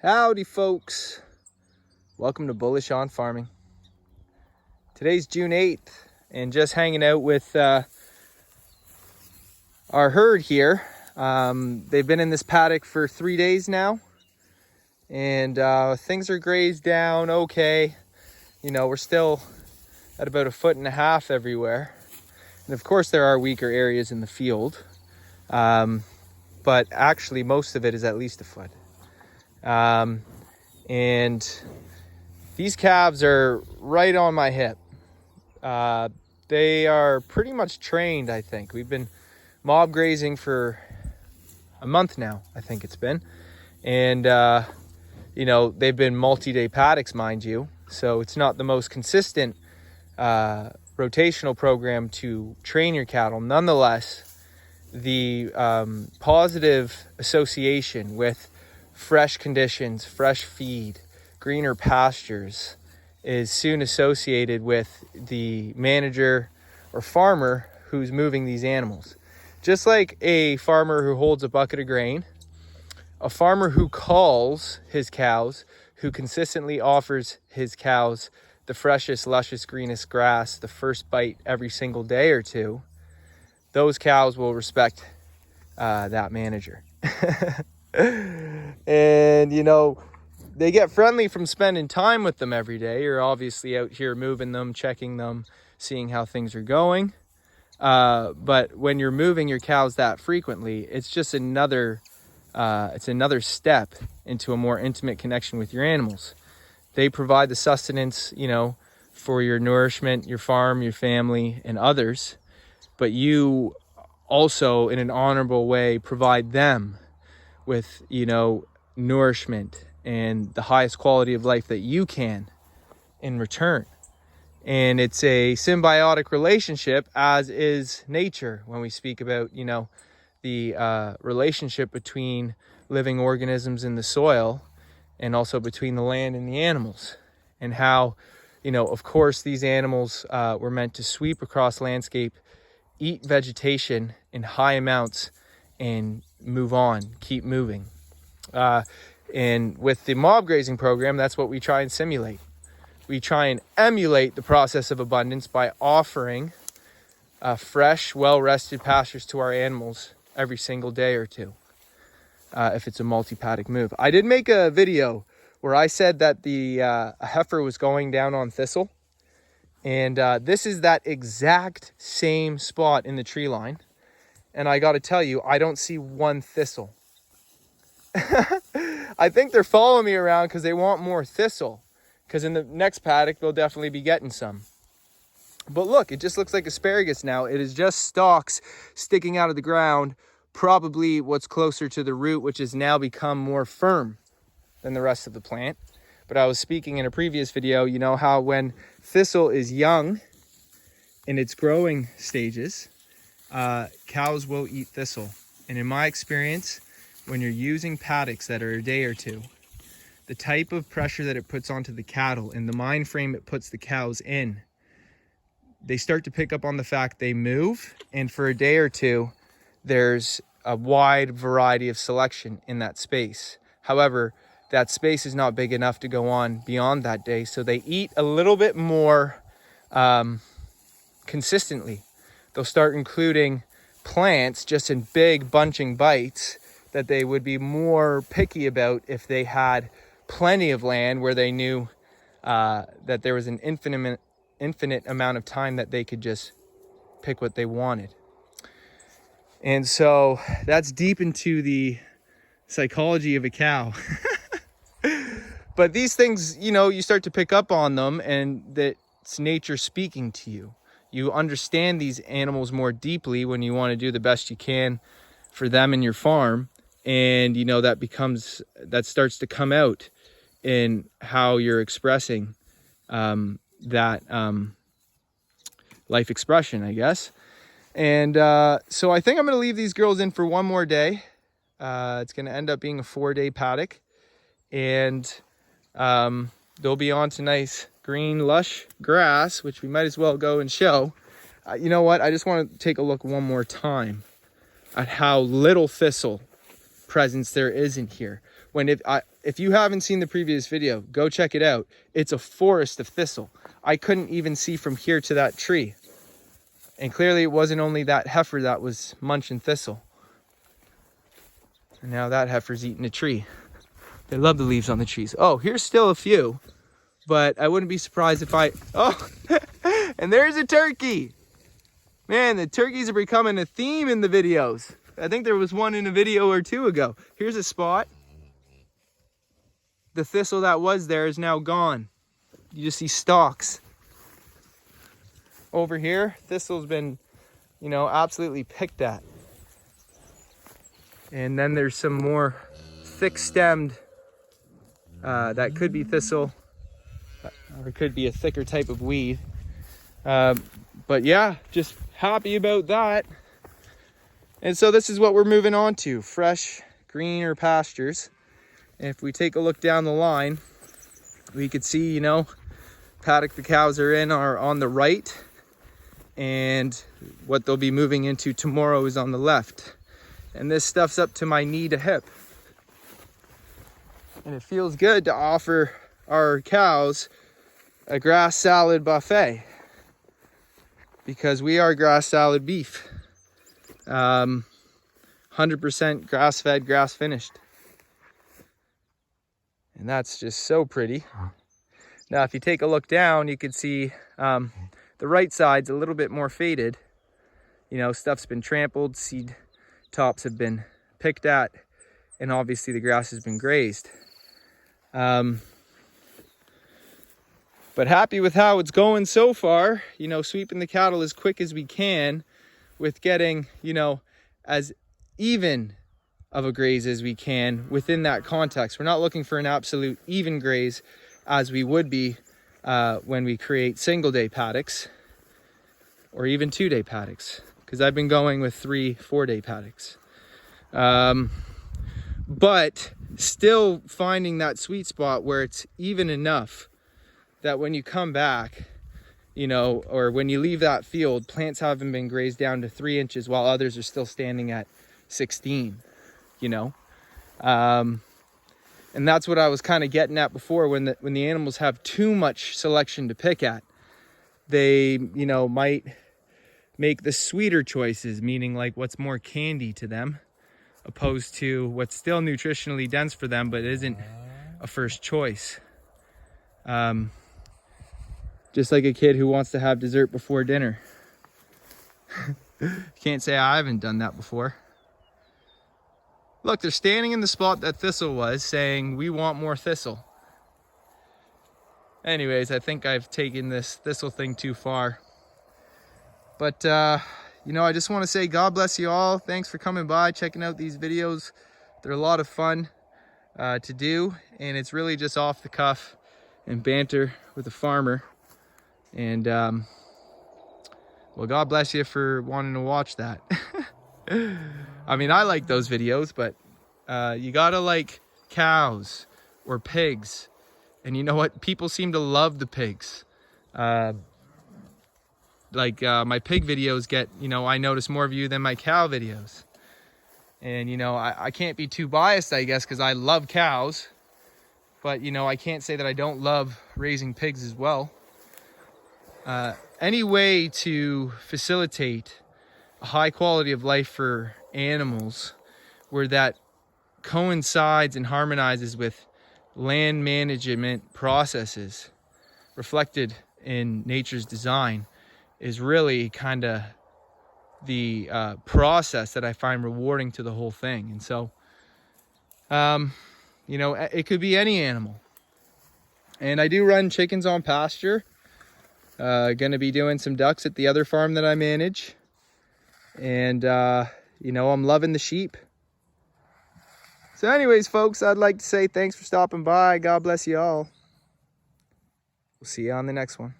Howdy folks, welcome to Bullish on Farming. Today's June 8th and just hanging out with our herd here. They've been in this paddock for 3 days now and things are grazed down okay. You know, we're still at about 1.5 feet everywhere. And of course there are weaker areas in the field, but actually most of it is at least 1 foot. And these calves are right on my hip. They are pretty much trained, I think. We've been mob grazing for a month now, I think it's been. And, you know, they've been multi-day paddocks, mind you. So it's not the most consistent rotational program to train your cattle. Nonetheless, the positive association with fresh conditions, fresh feed, greener pastures is soon associated with the manager or farmer who's moving these animals. Just like a farmer who holds a bucket of grain, a farmer who calls his cows, who consistently offers his cows the freshest, luscious, greenest grass, the first bite every single day or two, those cows will respect that manager. And you know, they get friendly from spending time with them every day. You're obviously out here moving them, checking them, seeing how things are going. But when you're moving your cows that frequently, it's just another step into a more intimate connection with your animals. They provide the sustenance, you know, for your nourishment, your farm, your family, and others. But you also, in an honorable way, provide them with, you know, nourishment and the highest quality of life that you can in return. And it's a symbiotic relationship, as is nature, when we speak about, you know, the relationship between living organisms in the soil and also between the land and the animals, and how, you know, of course these animals were meant to sweep across landscape, eat vegetation in high amounts, and move on, keep moving. And with the mob grazing program, that's what we try and simulate. We try and emulate the process of abundance by offering fresh, well-rested pastures to our animals every single day or two, if it's a multi-paddock move. I did make a video where I said that the heifer was going down on Thistle, and this is that exact same spot in the tree line. And I got to tell you, I don't see one thistle. I think they're following me around because they want more thistle. Because in the next paddock, they'll definitely be getting some. But look, it just looks like asparagus now. It is just stalks sticking out of the ground. Probably what's closer to the root, which has now become more firm than the rest of the plant. But I was speaking in a previous video, you know how when thistle is young in its growing stages, cows will eat thistle. And in my experience, when you're using paddocks that are a day or two, the type of pressure that it puts onto the cattle and the mind frame it puts the cows in, they start to pick up on the fact they move, and for a day or two there's a wide variety of selection in that space. However, that space is not big enough to go on beyond that day, so they eat a little bit more consistently. They'll start including plants just in big bunching bites that they would be more picky about if they had plenty of land where they knew that there was an infinite amount of time that they could just pick what they wanted. And so that's deep into the psychology of a cow. But these things, you know, you start to pick up on them, and that's nature speaking to you. You understand these animals more deeply when you want to do the best you can for them and your farm. And, you know, that starts to come out in how you're expressing that life expression, I guess. And so I think I'm going to leave these girls in for one more day. It's going to end up being a 4-day paddock. And they'll be on to nice green lush grass, which we might as well go and show. You know what? I just want to take a look one more time at how little thistle presence there is in here. When if you haven't seen the previous video, go check it out. It's a forest of thistle. I couldn't even see from here to that tree. And clearly it wasn't only that heifer that was munching thistle. And now that heifer's eating a tree. They love the leaves on the trees. Oh, here's still a few. But I wouldn't be surprised if I... Oh, and there's a turkey. Man, the turkeys are becoming a theme in the videos. I think there was one in a video or two ago. Here's a spot. The thistle that was there is now gone. You just see stalks. Over here, thistle's been, you know, absolutely picked at. And then there's some more thick-stemmed, that could be thistle, or it could be a thicker type of weed. But yeah, just happy about that. And so this is what we're moving on to, fresh, greener pastures. And if we take a look down the line, we could see, you know, paddock the cows are in are on the right, and what they'll be moving into tomorrow is on the left. And this stuff's up to my knee to hip. And it feels good to offer our cows a grass salad buffet, because we are grass salad beef. 100% grass-fed, grass-finished. And that's just so pretty. Now, if you take a look down, you can see the right side's a little bit more faded. You know, stuff's been trampled, seed tops have been picked at, and obviously the grass has been grazed. But happy with how it's going so far. You know, sweeping the cattle as quick as we can with getting, you know, as even of a graze as we can within that context. We're not looking for an absolute even graze as we would be when we create single day paddocks or even 2-day paddocks, because I've been going with 3-4 day paddocks. But still finding that sweet spot where it's even enough that when you come back, you know, or when you leave that field, plants haven't been grazed down to 3 inches while others are still standing at 16, you know. And that's what I was kind of getting at before. When the animals have too much selection to pick at, they, you know, might make the sweeter choices, meaning like what's more candy to them, opposed to what's still nutritionally dense for them but isn't a first choice. Just like a kid who wants to have dessert before dinner. Can't say I haven't done that before. Look, they're standing in the spot that Thistle was, saying, we want more Thistle. Anyways, I think I've taken this Thistle thing too far. But, you know, I just want to say God bless you all. Thanks for coming by, checking out these videos. They're a lot of fun to do, and it's really just off the cuff and banter with a farmer. And, well, God bless you for wanting to watch that. I mean, I like those videos, but you gotta like cows or pigs. And you know what? People seem to love the pigs. My pig videos get, you know, I notice more view than my cow videos. And, you know, I can't be too biased, I guess, because I love cows. But, you know, I can't say that I don't love raising pigs as well. Any way to facilitate a high quality of life for animals where that coincides and harmonizes with land management processes reflected in nature's design is really kind of the process that I find rewarding to the whole thing. And so, you know, it could be any animal. And I do run chickens on pasture. Gonna be doing some ducks at the other farm that I manage. And, you know, I'm loving the sheep. So anyways, folks, I'd like to say thanks for stopping by. God bless you all. We'll see you on the next one.